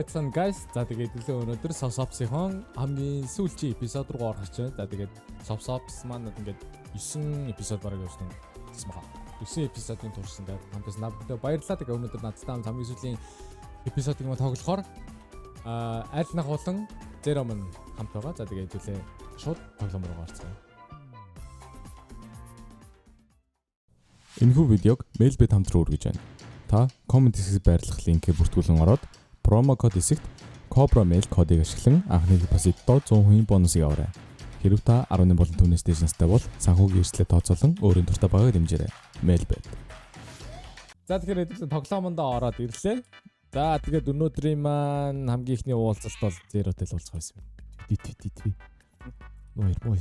байцгаана guys. За тэгээд өнөөдөр Sopsopsийн хамгийн сүүлчийн эпизод руу орох гэж байна. За тэгээд Sopsops маань ингээд 9 эпизод бараг явсан гэсэн байна. 9 эпизодын турш ингээд хамтаас надад баярлалаа. Тэгээд өнөөдөр надтай хамгийн сүүлийн эпизодыг мөн тоглохоор аль нах болон Zero маань хамт байгаа. За тэгээд хэдүүлээ шууд тоглоом руу гарцгаая. Энэхүү видеог Mailbet хамт руу үргэж байна. Та коммент хэсэгт байрлах линкээр бүртгүүлэн ороод промо код хэсэгт Cobra Mail кодыг ашиглан анхны депозит доо 100% бонусыг аваарай. Хэрв та 18 болон түүнээс дээш настай бол санхүүгийн эрсдлээ тооцоолон өөрийн дуртай багыг дэмжээрэй. Mailbet. За тэгэхээр хэдүүлээ тоглоомондоо ороод ирлээ. За тэгээд өнөөдрийн маань хамгийн ихний уулзалт бол Zero-тэй л уулзах байсан. Тий. Муур.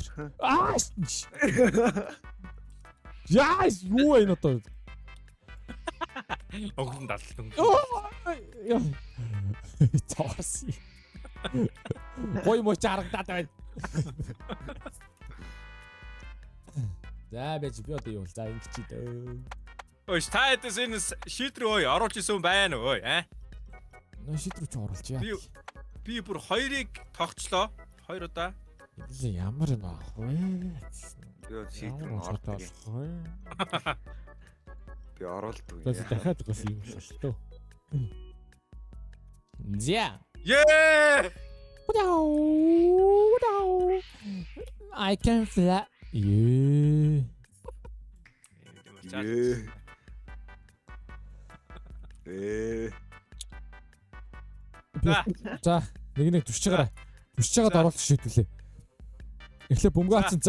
Яас юу вэ нөтөө? Оглон дадлан. Тооси. Гой моч харагдаад байна. За бэж би одоо юу вэ? За ингэж дээ. Ой, та хэдээс энэ шийдрүү ой, оруулж исэн байна уу? Нөө шийдрүү ч оруулж яа. Би бүр хоёрыг тогтчлоо. Хоёр удаа. Эдгээр ямар юм аа вэ? Юу шийдрүү оруулдаг. Би оруулдаг. Тэгээс дахиад гос юм болтоо. Зя. Yeah! I can fly. Yeah. За, нэг түшиж байгаарай. Түшиж байгаад оруулах шийдвэлээ. Эхлээ бөмбөг авсан.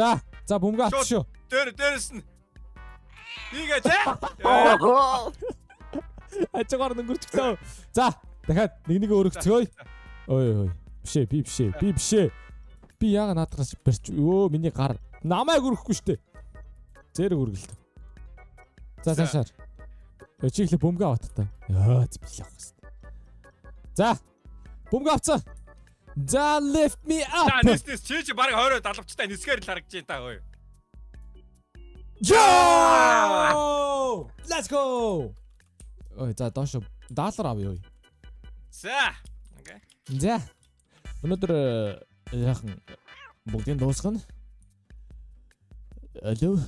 За бөмбөг авсан шүү. Дээрс нь. Ийгээ тэ. Ачаагаар өнгөрчихлөө. За, дахиад нэг өргөцгөөе. Ой. Бишээ. Би яага наадгаас барьч. Өө миний гар. Намайг өргөхгүй штэ. Зэрэг өргөлт. За цаашаар. Чи ихлэ бөмбөг аваад та. Яа би явах хэвээр. За. Бөмбөг авцаа. За lift me up. За нэс чи баг 20 70-цтай нисгээр л харагдаж байна та ой. Yo! Let's go. Ой за доош $1 авъя. За. Окей. За. Өнөөдөр яахан бүгдийн дуусгана. Алло.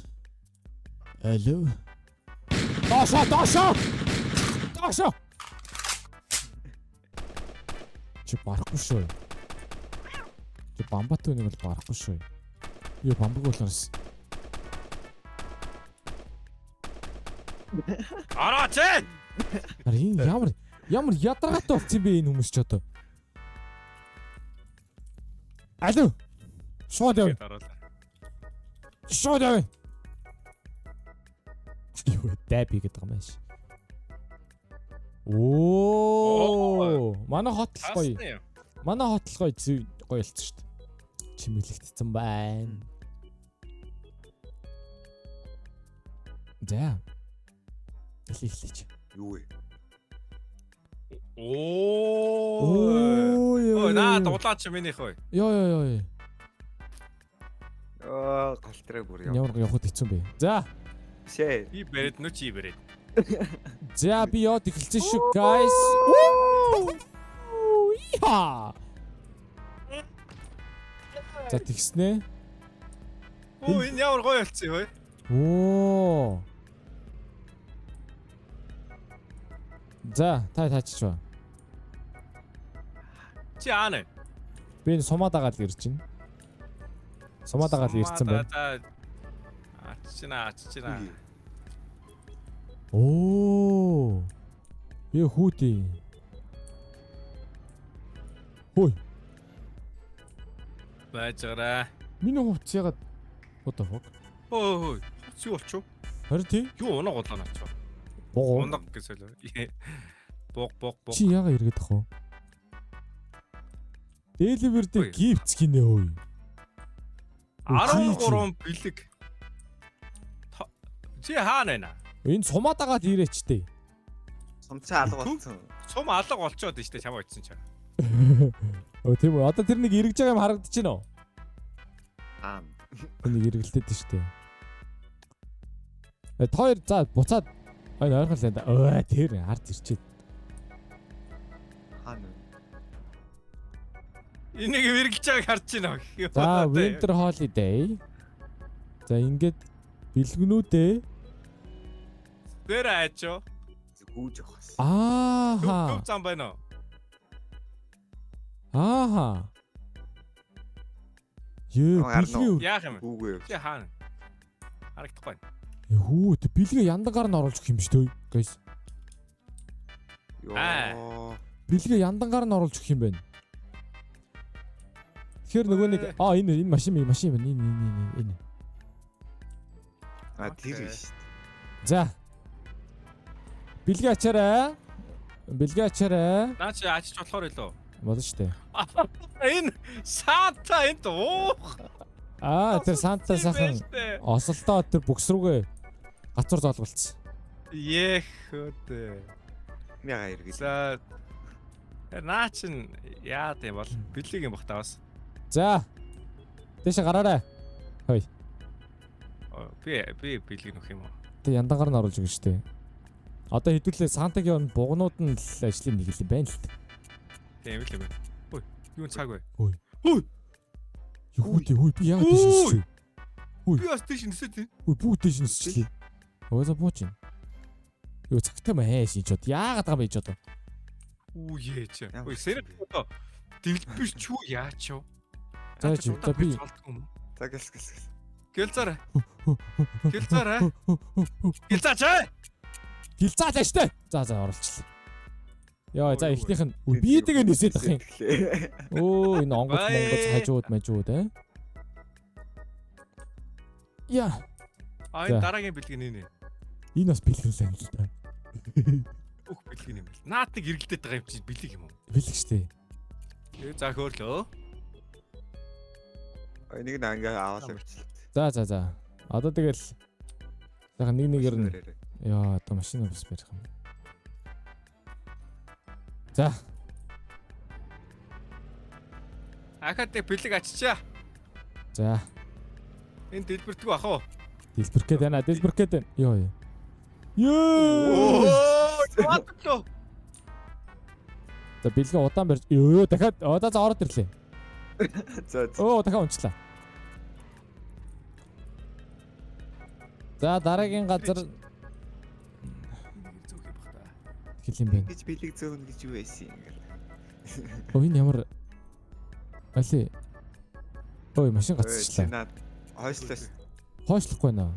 Доош. Чи барахгүй шүү. Чи бамбат үнийг бол барахгүй шүү. Юу бамбаг болоос. Араач! Харин ямар ядаргаатай болсон юм бэ энэ хүмүүс ч одоо. Алло. Шууд яв. Юу дэби гэдэг юм ааш. Оо, манай хотл гоё. Манай хотл гоё болсон шүү дээ. Чимэглэгдсэн байна. За. Эхлэе. Юу вэ? Оо, наа дулаач минийх ой. Йоо. Галтраа бүр яа. Ямар явахд хэцүү бэ? За. Шээ. Би бэрэд нү чи бэрэд. За би яд эхэлсэн шүү guys. Яа. За тэгснэ. Оо энэ ямар гоё болцсон вэ? Оо. За таач ба. Чи аана. Би энэ сумаадагаад ирж байна. Сумаадагаад ирсэн байна. Аччина. Оо. Яа хүүтэй. Хой. Баажгараа. Миний хувцс ягаад what the fuck? Ой. Чи болчих. Харин тий? Юу унаг болоо наач. Боо. Унаг гэсэл. Бог. Чи яга эргээд ах вэ? Delivery gifts гинэ ой. 13 бэлэг. Чи хаана байна? Энэ сумаадагаад ирээчтэй. Сумцаа алга болсон. Сум алга болчиход штэ чамаа утсан чаа. Өө тийм үү. Одоо тэр нэг эргэж байгаа юм харагдаж байна уу? Нэг эргэлдээд штэ. Тоор за буцаад ойрхон л энэ. Тэр хард ирчээд. Хаана вэ? Энийг эргэлж байгааг харж байна. За winter holiday. За ингээд бэлгэнүүдээ. Тэр аачо. Гүүж явах бас. Ааха. Төв зам байна уу? Ааха. Ёо бэлгээ. Яах юм? Гүүгээ. Чи хаана? Харагдахгүй. Хүү тэ бэлгээ яндангаар нь оруулж өгөх юм шүү дээ. Guys. Йоо. Бэлгээ яндангаар нь оруулж өгөх юм байна. Тэгэхээр нөгөө нэг энэ машин байна. Энэ. Тэр биш. За. Бэлгээ ачаарай. Наа чи ачиж болохоор илүү. Болно шүү дээ. Энэ Санта энд уух. Тэр Санта сайхан осолдоо тэр бүкс рүүгээ гацуур зоолголцсон. Ехөөдөө. Мяга иргэл. За. Наа чин яа гэм бол бэлэг юм бах тавас. За. Дэше гараарай. Хой. Би бэлэг нөх юм уу? Тэг яндагаар нь оруулж өгнө шүү дээ. Одоо хэдүүлээ Сантагийн бугнууд нь л ажлын нэг юм байна л дээ. Тийм л юм байна. Ой, юу цаг вэ? Юу би яагаад тийш нисчихв? Би бас тийш нисээд. Бүгд тийш нисчихлээ. Өөсө бууч. Юу цагтай маяаш ич од яагаад байгаа юм ич одоо? Ууеч. Ой, сэрэг одоо дэлбэр чүү яач юу? За би. За гэлс. Гэлзаарай. Гэлзаач. Гэлзаач штэ. За оруулчихлаа. Яа за ихнийх нь би тэгээ нисээд ах юм. Энэ онгоц хажууд мажууд Яа. Энэ дараагийн бэлэг нэ. Энэ бас бэлгэн сайн л да. Бүх бэлэг юм бэл. Наад нэг эргэлдээд байгаа юм чи бэлэг юм уу? Бэлэг штэ. За хөөрлөө. Энийг ингээ аваад явчихлаа. За. Одоо тэгэл сайхан нэгээр нь яа одоо машин бас барих юм. За. Ахад бэлэг аччаа. За. Энэ дэлбэртгүү ах уу? Дэлбэрхгээд байна. Йоо. Яатлоо. За бэлгээ удаан барьж дахиад за ороод ирлээ. За. Дахиад унчлаа. За дараагийн газар хэл юм бэ? Гэж бэлэг зөөнө гэж юу байсан юм гээл. Энэ ямар Али. Машин гацчихлаа. Хойшлоос. Хойшлохгүй наа.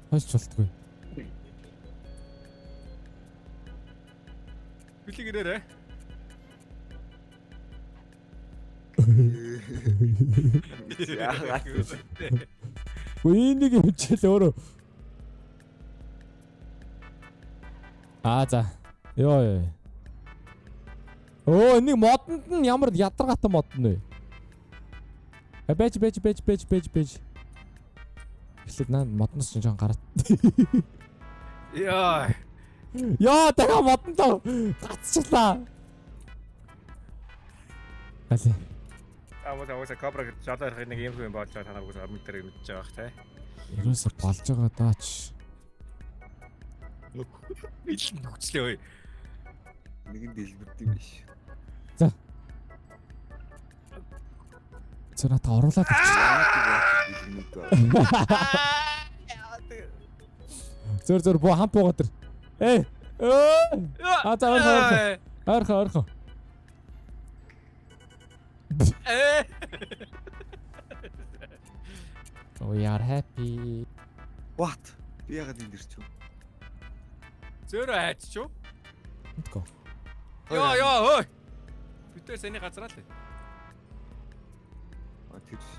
Хойшлж болтгүй. Бэлэг ирээрээ. Яагаад Энийг хичээл өөрөө. За. Йоо. Энийг модонд нь ямар ядаргаатай мод нь вэ? Бэж. Эхлээд наа модноос ч жоо гараад. Яа. Дахиад модонтоо гацчихлаа. Али. Аваа кобра жолоор нэг юм болж байгаа танаа бүгд амт дээр мэдж байгаа бах те. Ерөөсө болж байгаа даач. Ил нүцлээ ой. нэг нь дэлбэрд юм биш. За. Цаната оруулаад зөр боо хам буугаад тэр. За орхоо. We are happy. What? Би ягаад энэ дэрч юу? Зөөр айч юу? Мэдгүй. Йоо. Битээ сэний газраа л. Тэр шүү.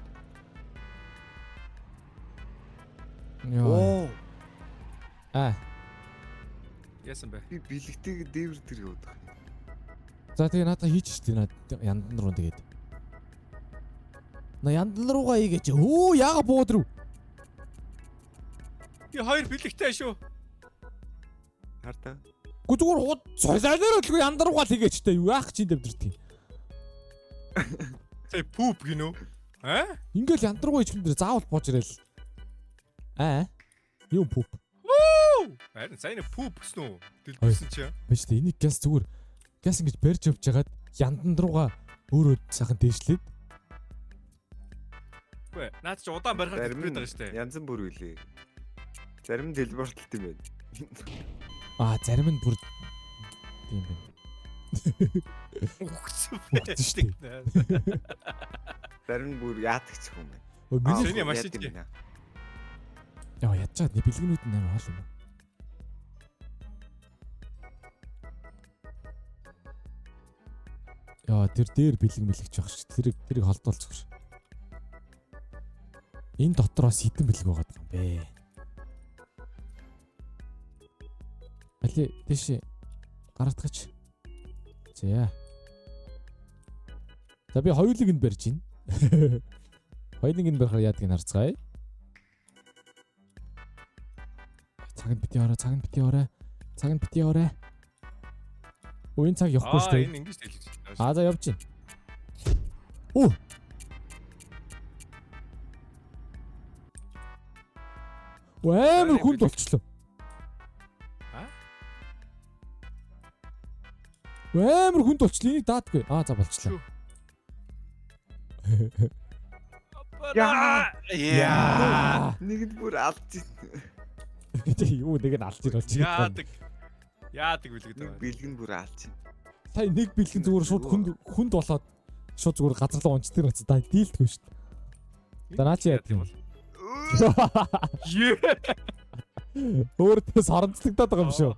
Йоо. Яасан бэ? Би бэлэгтэйг дээвэр тэр яваад байгаа. За тэгээ надаа хийч штий над яндан руу тэгээд. На яндан руугаа ийгээч. Яага бууд руу. Би хоёр бэлэгтэй шүү. Хартаа. Гү зүгээр хууд солиороо л яндан руугаа л хийгээч тэ. Юу яах чинь дэвдэртий. Тэ пуп гинөө. Ингээл яндан руугаа ичмэн дээр заавал бууж ирэл. Юу пуп? Харин сайн пуп гэсэн үү? Дэлбэрсэн чи. Биш тэ энийг газ зүгээр газ ингэж барьж явж хагаад яндан руугаа өөрөө сайхан дээшлээд Үгүй. Наад чи удаан барихаар Зарим хэлбэрээд нь байгаа шүү дээ. янз бүр үлээ. Зарим нь дэлбэртэлт юм байна. Зарим нь бүр тийм байна. Үхсэн Үхсэн шүү дээ. Зарим нь бүр яатагч юм байна. Миний Сэний машин чи. ядж чад бэлгэнүүд нь амар хоол юм. Тэр дээр бэлэг мэлэгч байх ш. Тэрийг холдуулчих ш. Энэ дотроос хитэн бэлэг байгаа юм бэ. Али тийш гаргатгач. За. За би хоёулыг нь барьж гин. Хоёулыг нь барихаар яадгийг харцгаая. Цагт бити орой. Уян цаг явахгүй шүү дээ. Энэ ингэж хэлж байна. За явж гин. Оо. Амар хүнд болчихлоо. Амар хүнд болчихлоо. Энийг даадгүй. За болчихлоо. Яа. Нэгэд бүр алдчих. Юу нэг нь алж ирүүлж байгаа. Яадаг бэлгэдэг Нэг байна. бэлгэн бүр алдчих. Сая нэг бэлгэн зүгээр шууд хүнд болоод шууд зүгээр газар руу унцдаг байсан. Да дийлдэггүй шүү дээ. За наа чи яадаг юм бол. Өөртөө соромжлогдоод байгаа юм шүү.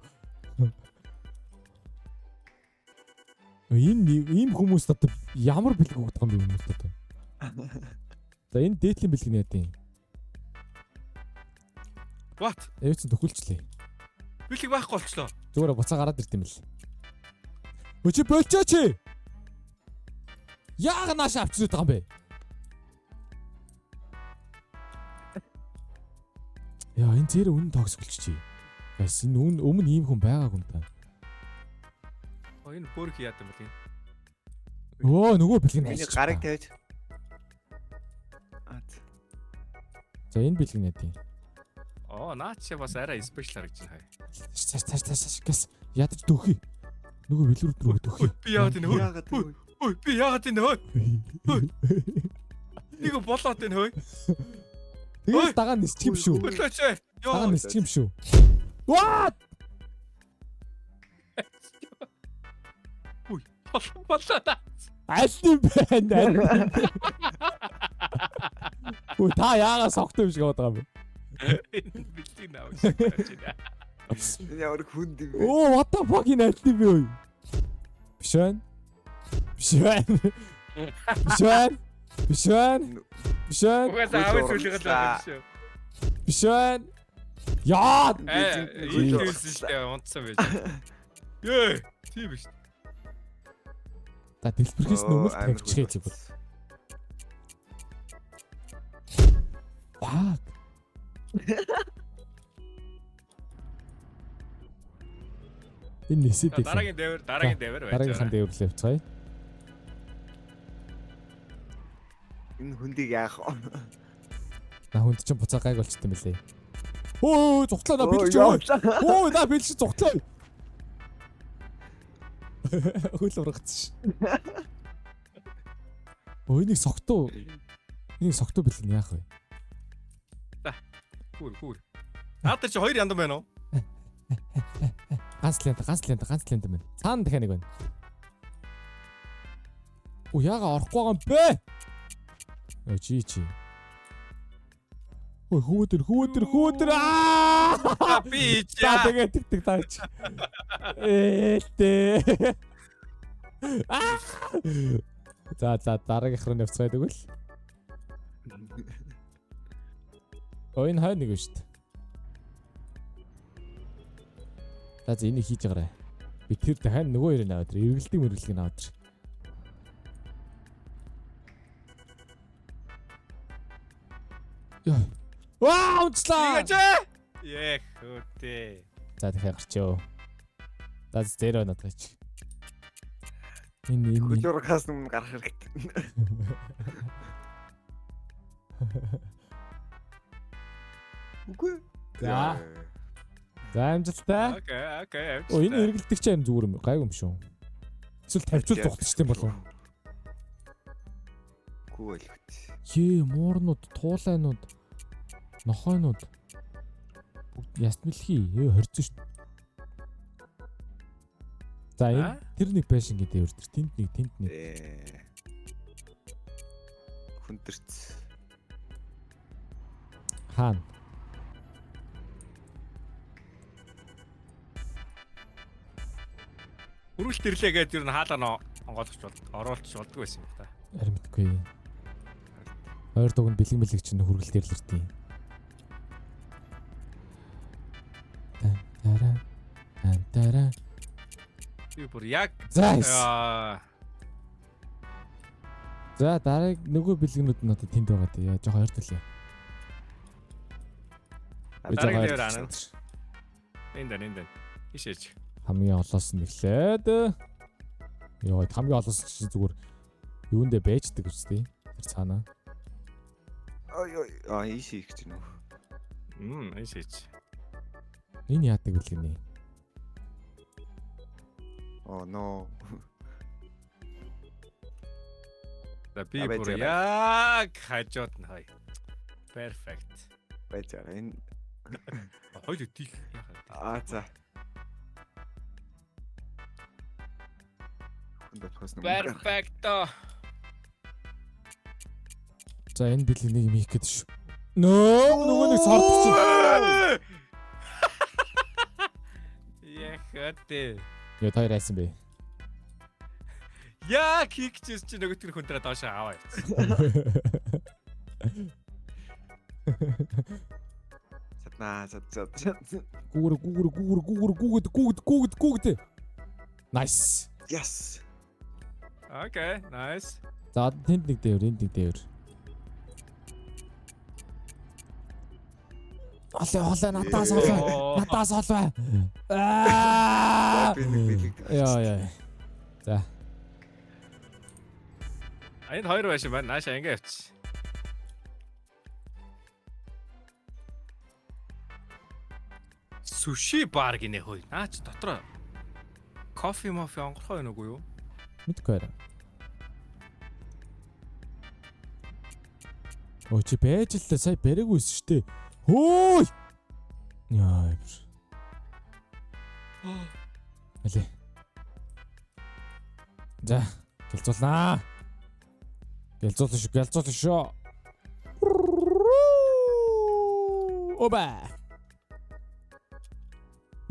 Ийм хүмүүс одоо ямар бэлэг өгдөг юм бэ хүмүүс одоо. За энэ дээдлийн бэлэг нь яа тийм. What? Эвчэн төхөлчлээ. Бэлэг байхгүй болчлоо. Зүгээр буцаа гараад ирд юм л. Өчи болчооч. Яага нааш авчирд байгаа юм бэ? Яа энэ зэрэг үнэн тогсголч чи. Гайс энэ өмнө ийм хүн байгаагүй юм та. Энэ бүр их яадаг юм бол энэ. Нөгөө бэлэг нь Миний гарыг тавьж. За энэ бэлэг нь яа тийм. Наа чи бас арай спешиал харагдаж байна. Цааш гэс ядаж дөхий. Нөгөө бэлгүүд рүү дөхий. Би яагаад энэ хөө? Ой би яагаад энэ хөө? Нэг болоод энэ хөө. Тэгээд дагаа нисчих юм шүү. Болооч. Дагаа нисчих юм шүү. What? Ой болоо. Аль юм бэ? Ой та яагаад согтой юм шиг яваад байгаа юм бэ? Энэ бэлтийг наваа гэж байна. Энэ ямар хүнд юм бэ? What the fuck энэ аль юм бэ? Биш байна. Угаасаа аваад сүлгэл байгаа шүү. Биш байна. Яа! Энэ хэлсэн шүү дээ унтсан байж. Ээ, тийм биш. Та дэлбэрхээс өмнө тавьчихъя зүг. Fuck. Энэ нэсэд их. Дараагийн дээвэр байж. Дараагийнхан дээвэрлээ явцгаая. Энэ хүндийг яах вэ? На хүнд чинь буцаа гайг болчихсон юм билээ. Өө зүгтлаа на бэлж байгаа. Өө на бэлж зүгтлаа. Хөл ургац. Өө энийг согтуу. Энийг согтуу бэлэн яах вэ? Хүүр. Наадар чи хоёр яндан байна уу? Ганц лент байна. Цаана дахиад нэг байна. Оо яага орохгүй байгаа юм бэ? Өө чи. Ой хөөдөр аа! Би чи. Тэгээд тэгдэг таач. Ээлтэй. За дараагийнх руу явцгаая тэгвэл. Энэ хай нэг шүү дээ. За энийг хийж байгаарай. Би тэр дахин нөгөө хоёрыг аваад тэр эргэлдэг аваад. Яа. Вау, унцлаа. Хөөтэй. За дахиад гарчөө. За зэро надгаач. Энэ Хөлөөрхөөс өмнө гарах хэрэгтэй. Үгүй. За амжилттай. Окей. Оо энэ эргэлдэг чинь зүгээр юм гайгүй юм шүү. Эсвэл тавьчул зугтчих тийм болов. Үгүй боловч. Ее муурнууд, туулайнууд, нохойнууд бүгд яст мэлхий. Ее хорьцсон шүү. За энэ тэр нэг байшин гэдэг өөр тэр тэнд нэг. Хүндэрч. Хаана? Үргэлж тэрлээ гэдэг юу н хаалаа онгоолгоч оруулж болдгоо байсан юм та. Харин мэдгүй. Хоёр дугунд бэлэг мэлэг чинь хүргэлт ирлэртий. Тара. Би бүр яг За дараагийн нөгөө бэлгэнүүд нь одоо тэнд байгаа тий. Яа жоохон ойртол. Дараагийн дээр анаа. Энд. Ишээч. Хамгийн олоос нь эхлээд ёо хамгийн олоос чи зүгээр юундэ байждаг үстэй. Тэр цаана. Ийш их ч нөө. Ишээч. Энэ яадаг бэлгэнэ. No. Би бүр яг хажууд нь хай. Perfect. Баяжаа энэ хоёул өтих. за. Perfecto. За энэ бэлгэнийг юм хийх гэдэг шүү. Нөгөө нэг сордог чинь. Яхатэй. Яа таяр айсан бэ. Яг хийх гэж чи нөгөөт нь хүндрээ доошоо аваа явсан. Гүүгд. Nice. Yes. Okay, nice. За тэнд нэг дээр, энд нэг дээр. Олоо надаас олоо. Яа. За. Энд хоёр байшин байна. Нааша ингэ явчих. Суши бар гинэ хөөе. Наач дотор кофе онгорхоо байна уу юу? Мэдгүй байна. Оо чи байж л сая бариггүйсэн шүү дээ. Хөөй. Яа. Алей. За, гэлзуулнаа. Гэлзуулна шүү. Оба.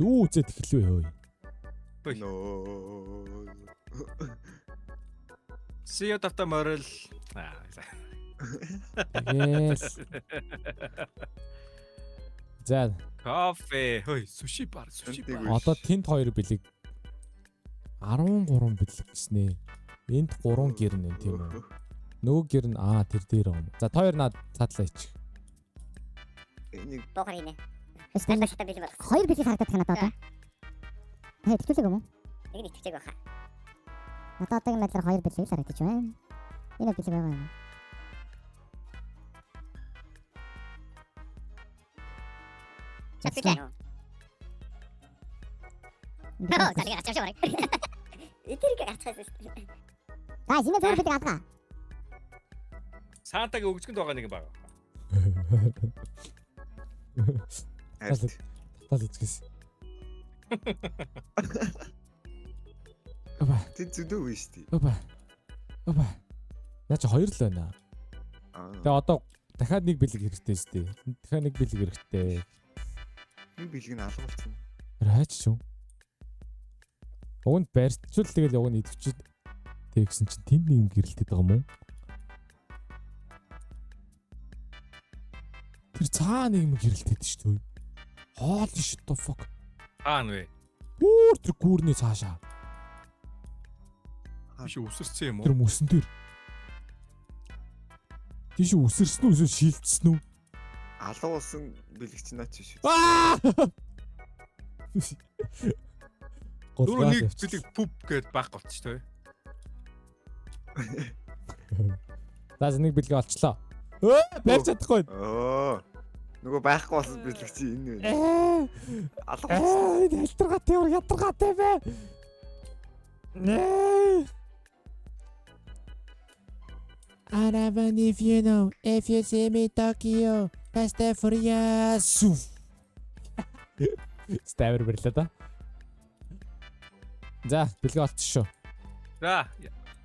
Юу зэт эхлэв хөөе. No. See you after Morel. Yes. За. Кофе. Хөөе, суши бар. Одоо тэнд хоёр бэлэг 13 бэлэг гэснэ. Энд 3 гэрн юм тийм үү? Нөгөө гэрн тэр дээр юм. За та хоёр над цаадлаа ич. Энийг боохор инэ. Стандарттай бэлэг бол. Хоёр бэлэг харагдаад байна одоо. Хэвтүүлэг юм уу? Нэг итгэж байгаа хаа. Надад одоо мэдлэр хоёр бэлэг л харагдаж байна. Энэ бэлэг байгаа юм. Чаттай. Тариг ачааш барай. Этерийг ачаасан. Зинэ зур бэлэг алгаа. Саантагийн өгжгөнд байгаа нэг юм байна. Тал үзгээс. Оба. Тэд зүдөө вэ штий. Оба. Наа чи хоёр л байна. Тэгээ одоо дахиад нэг бэлэг хэрэгтэй штий. Дахиад нэг бэлэг хэрэгтэй. Нэг бэлэг нь алга болсон. Хайч шүү. Уганд барьцуул тэгэл уг нь идэвчээд тэгсэн чинь тэнд нэг юм гэрэлтэд байгаа юм уу? Тэр цаа нэг юм гэрэлтэд шүү дээ. Holy shit the fuck. Хаана вэ? Тэр гүүрний цаашаа. Биш үсэрсэн юм уу? Тэр мөсөн дээр. Тийш үсэрсэн үү эсвэл шилжсэн үү? Алга болсон бэлэг чи наач шүү. Дөрөв нэг бэлэг пүп гэд баг болчих тоо. Заа нэг бэлэг олчлоо. Барьж чадахгүй. Нөгөө байхгүй болсон бэлэг чи энэ вэ? Алга болсон. Ялтаргатай бэ. I never if you know, if you see me Tokyo, fast and furious. Ставэр бирлээ да. За, бэлгээ олчих шүү. За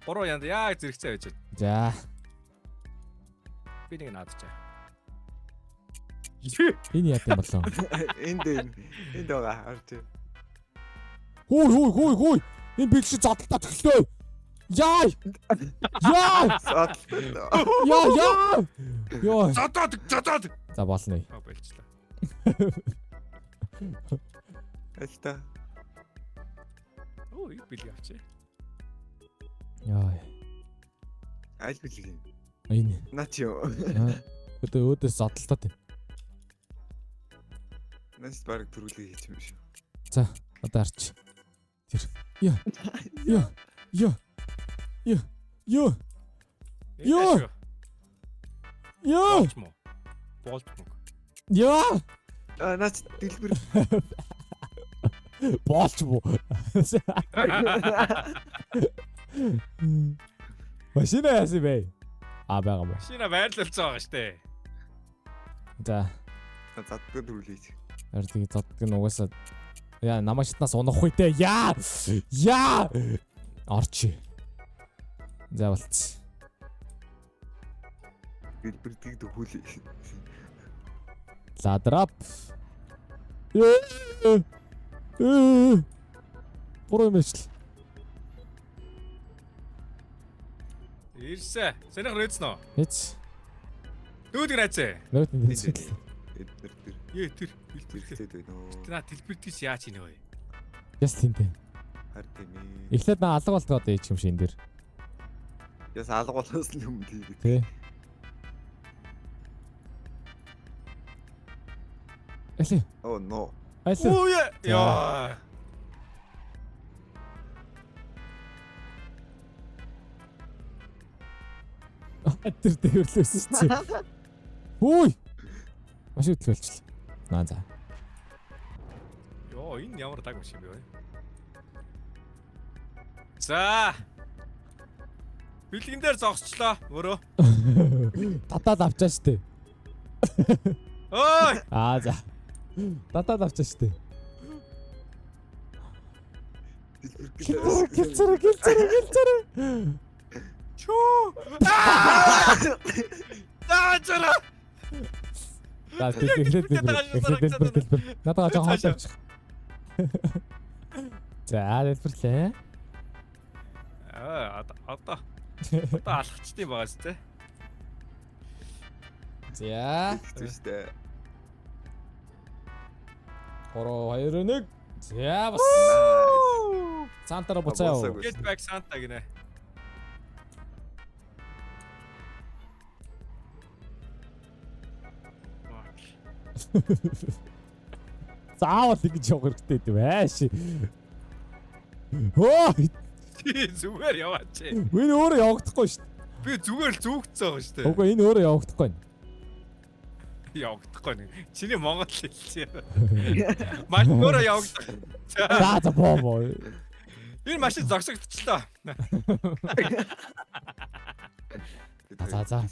3 янд яг зэрэгцээ байж байна. За. Би нэг наадчаа. Энэ яа гэм болоо. Энд байгаа харж. Хөөе. Энэ бэлши зодтолтой төглөө. Яа! Яа! Зодоод. За болно. Болчлаа. Альта. Ой, бэлэг авчи. Яа. Аль бэлэг юм. Энэ. Наач юу. Өөдөөс зодтолтой тийм. Нас баг төрүүлээ хийчих юм шүү. За, одоо арч. Тэр. Яа. Болж мө. Яа. Наач дэлбэр. Болч буу. Машина яасан бэ? Байгаа мó. Машина байрлалцсан байгаа штэ. За. Заддаг төрүүлээ хийчих. Ардыг заддаг нь угаасаа яа намаа шатнаас унах үйтэй. Яа! Орчи. За болц. Дэлбэрдгийг төхүүлээ. Ладрап. Буруу мэтэл. Ирсэ. Сэнийх рээдсэн үү? Хэц. Дүүд гэрээцээ. Нөт нэг. Ээ тэр Дэлбэртэй байна уу? на дэлбэртээс яаж ийнэ вэ? Яс тэнтэй. Хар тийм ээ. Эхлээд на алга болтгоо одоо ич юм шиг энэ дэр. Яс алга болохоос нь өмнө тийм. Тэ. Эли. Oh no. Эли. Оо яа. Тэр дэвэрлээсэн чи. Хөөй. Маш их төлөвлөлт. Наа за. Йоо, энэ ямар даг машин бэ? За. Бэлгэн дээр зогсчлоо өөрөө. Татаад авчаа штэ. Ой! За. Татаад авчаа штэ. Гэлцэрэ. Чуу! Таачара! За эхлээд дэлбэр. Надад жоо хоолойч. За дэлбэрлээ. Одоо алхацдсан байгаа ч тий. За. Тэстэй. 3 2 1. За бас. Сантара буцаа. Get back Santa гинэ. Заавал ингэж явах хэрэгтэй дээ байш. Хөөе. Зүгээр яваач. Энэ өөрөө явагдахгүй шүү дээ. Би зүгээр л зүгцсэн байгаа шүү дээ. Үгүй энэ өөрөө явагдахгүй. Явагдахгүй нэг. Чиний Монгол хэлсэн. Маш өөрөө явагдах. За боо. Энэ машин зогсогдчихлоо. За.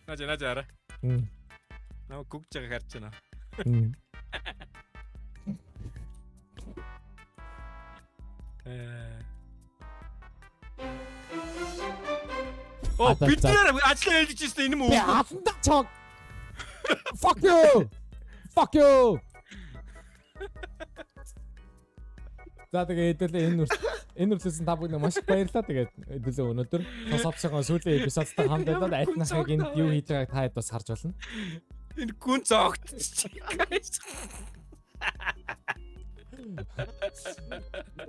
Нажа ара. Наа гүгж байгаа харж байна. Оо бид нэр ажлаа хэлж ирсэн энэ юм уу? Би хатанда чог. Fuck you. За тэгээ энэ үргэлжлүүлсэн та бүгд маш их баярлалаа. Тэгээд хэдүүлээ өнөөдөр тосопсогоо сүүлийн эпизодтай хамт байлаад альтнахыг энд юу хийж байгааг та хэд бас харж болно. Энэ гүн зогтчих.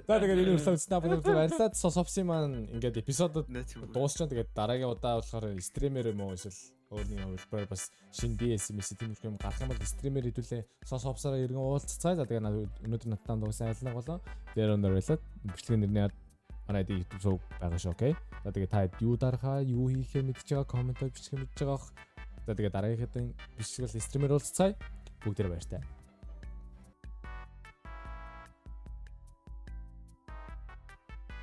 За тэгээд энэ үргэлжлүүлсэн та бүгд баярлалаа. Тосопсын маань ингээд эпизодод дуусчихсан. Тэгээд дараагийн удаа болохоор стример юм уу эсвэл өөрийн хөлбөр бас шинэ DSMS тиймэрхүү юм гарах юм бол стример хэдүүлээ сосопсараа иргэн уулзцаа. За тэгээд өнөөдөр надтай дууссан айлнаг болоо. Тэр өнөөрлөө бичлэгийн нэрний манай YouTube сувг байгаа шүү, окей. За тэгээд та юу дарахаа, юу хийхээ мэдчихэж байгаа, комментод бичих мэдчихэж байгаа. За тэгээд дараагийнхаа бичлэг стример уулзцаа. Бүгдээрээ баяртай.